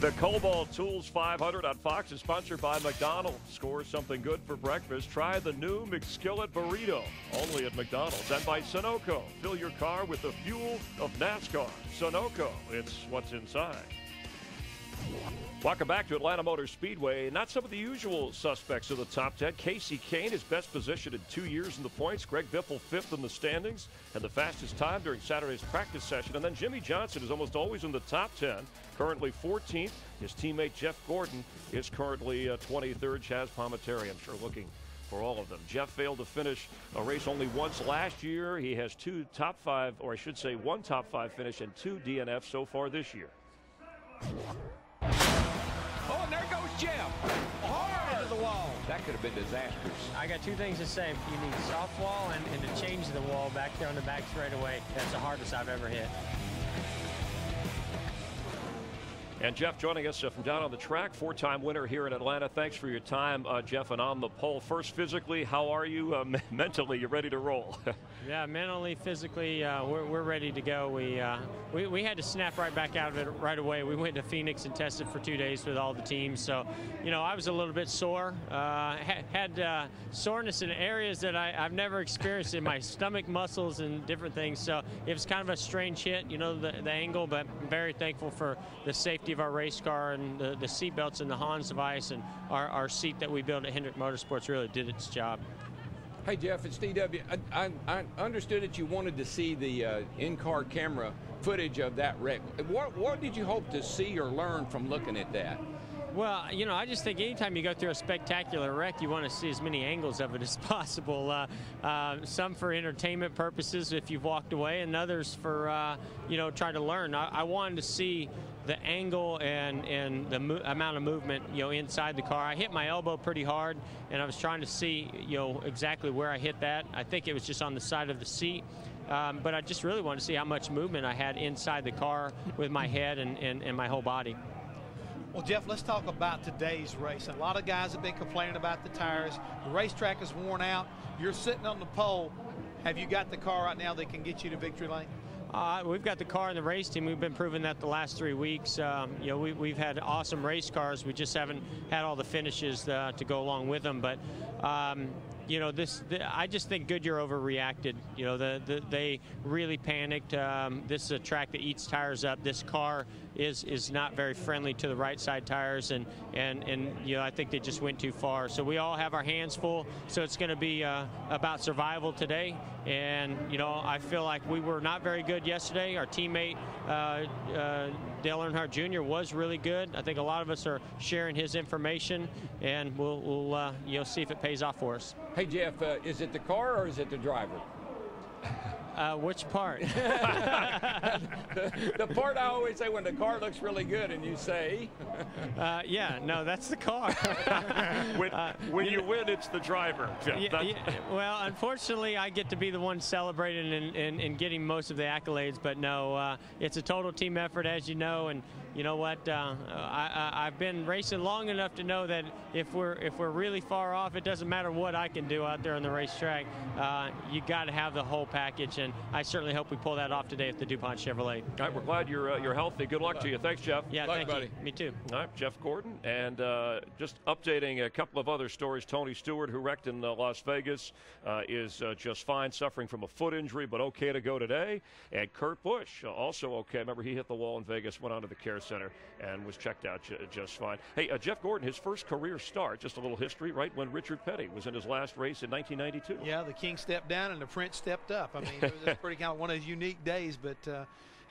The Kobalt Tools 500 on Fox is sponsored by McDonald's. Score something good for breakfast. Try the new McSkillet Burrito, only at McDonald's. And by Sunoco. Fill your car with the fuel of NASCAR. Sunoco, it's what's inside. Welcome back to Atlanta Motor Speedway. Not some of the usual suspects of the top 10. Casey Kane is best positioned in 2 years in the points. Greg Biffle fifth in the standings and the fastest time during Saturday's practice session. And then Jimmy Johnson is almost always in the top 10, currently 14th. His teammate Jeff Gordon is currently 23rd. Chaz Palminteri, I'm sure, looking for all of them. Jeff failed to finish a race only once last year. He has two top five, or I should say one top five finish and two DNFs so far this year. Oh, and there goes Jeff. Hard into the wall. That could have been disastrous. I got two things to say. You need soft wall and to change the wall back there on the back straightaway. That's the hardest I've ever hit. And Jeff joining us from down on the track, four-time winner here in Atlanta. Thanks for your time, Jeff. And on the pole, first physically, how are you? Mentally, you ready to roll? Yeah, mentally, physically, we're ready to go. We had to snap right back out of it right away. We went to Phoenix and tested for 2 days with all the teams. So, you know, I was a little bit sore. Had soreness in areas that I've never experienced in my stomach muscles and different things. So it was kind of a strange hit, you know, the angle, but I'm very thankful for the safety of our race car and the seat belts and the Hans device, and our seat that we built at Hendrick Motorsports really did its job. Hey, Jeff, it's DW. I understood that you wanted to see the in-car camera footage of that wreck. What did you hope to see or learn from looking at that? Well, you know, I just think anytime you go through a spectacular wreck, you want to see as many angles of it as possible. Some for entertainment purposes if you've walked away, and others for, you know, try to learn. I wanted to see the angle and the amount of movement, you know, inside the car. I hit my elbow pretty hard, and I was trying to see, you know, exactly where I hit that. I think it was just on the side of the seat. But I just really wanted to see how much movement I had inside the car with my head and my whole body. Well, Jeff, let's talk about today's race. A lot of guys have been complaining about the tires. The racetrack is worn out. You're sitting on the pole. Have you got the car right now that can get you to victory lane? We've got the car in the race team. We've been proving that the last 3 weeks. You know, we've had awesome race cars. We just haven't had all the finishes to go along with them. But you know, I just think Goodyear overreacted. You know, they really panicked. This is a track that eats tires up. This car is not very friendly to the right side tires, and you know, I think they just went too far. So we all have our hands full. So it's going to be about survival today. And you know, I feel like we were not very good yesterday. Our teammate Dale Earnhardt Jr. was really good. I think a lot of us are sharing his information, and we'll you know, see if it pays off for us. Hey, Jeff, is it the car or is it the driver? Which part? The part I always say when the car looks really good and you say. Yeah, no, that's the car. when you win, it's the driver, Jeff. Yeah, well, unfortunately, I get to be the one celebrating and getting most of the accolades, but no, it's a total team effort, as you know, and you know what? I've been racing long enough to know that if we're really far off, it doesn't matter what I can do out there on the racetrack. You got to have the whole package, and I certainly hope we pull that off today at the DuPont Chevrolet. All right, we're glad you're healthy. Good luck to you. Thanks, Jeff. Yeah, thank you. Me too. All right, Jeff Gordon, and just updating a couple of other stories. Tony Stewart, who wrecked in Las Vegas, is just fine, suffering from a foot injury, but okay to go today. And Kurt Busch, also okay. Remember, he hit the wall in Vegas, went onto the care center, and was checked out just fine. Hey, Jeff Gordon, his first career start, just a little history, right when Richard Petty was in his last race in 1992. Yeah, the King stepped down and the Prince stepped up. I mean, it was pretty kind of one of his unique days, but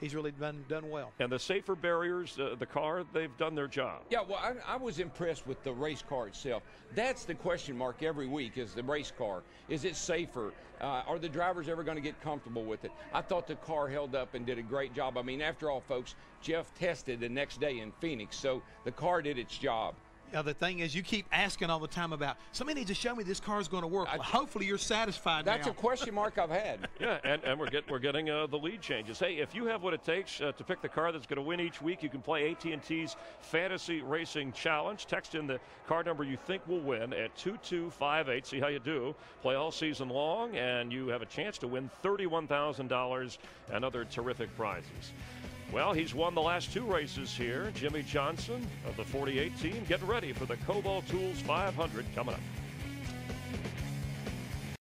he's really done well. And the safer barriers, the car, they've done their job. Yeah, well, I was impressed with the race car itself. That's the question mark every week, is the race car. Is it safer? Are the drivers ever going to get comfortable with it? I thought the car held up and did a great job. I mean, after all, folks, Jeff tested the next day in Phoenix, so the car did its job. Yeah, the thing is, you keep asking all the time about, somebody needs to show me this car is going to work. Well, hopefully you're satisfied That's now. a question mark I've had. Yeah, and we're getting the lead changes. Hey, if you have what it takes to pick the car that's going to win each week, you can play AT&T's Fantasy Racing Challenge. Text in the car number you think will win at 2258. See how you do. Play all season long, and you have a chance to win $31,000 and other terrific prizes. Well, he's won the last 2 races here. Jimmie Johnson of the 48 team getting ready for the Kobalt Tools 500 coming up.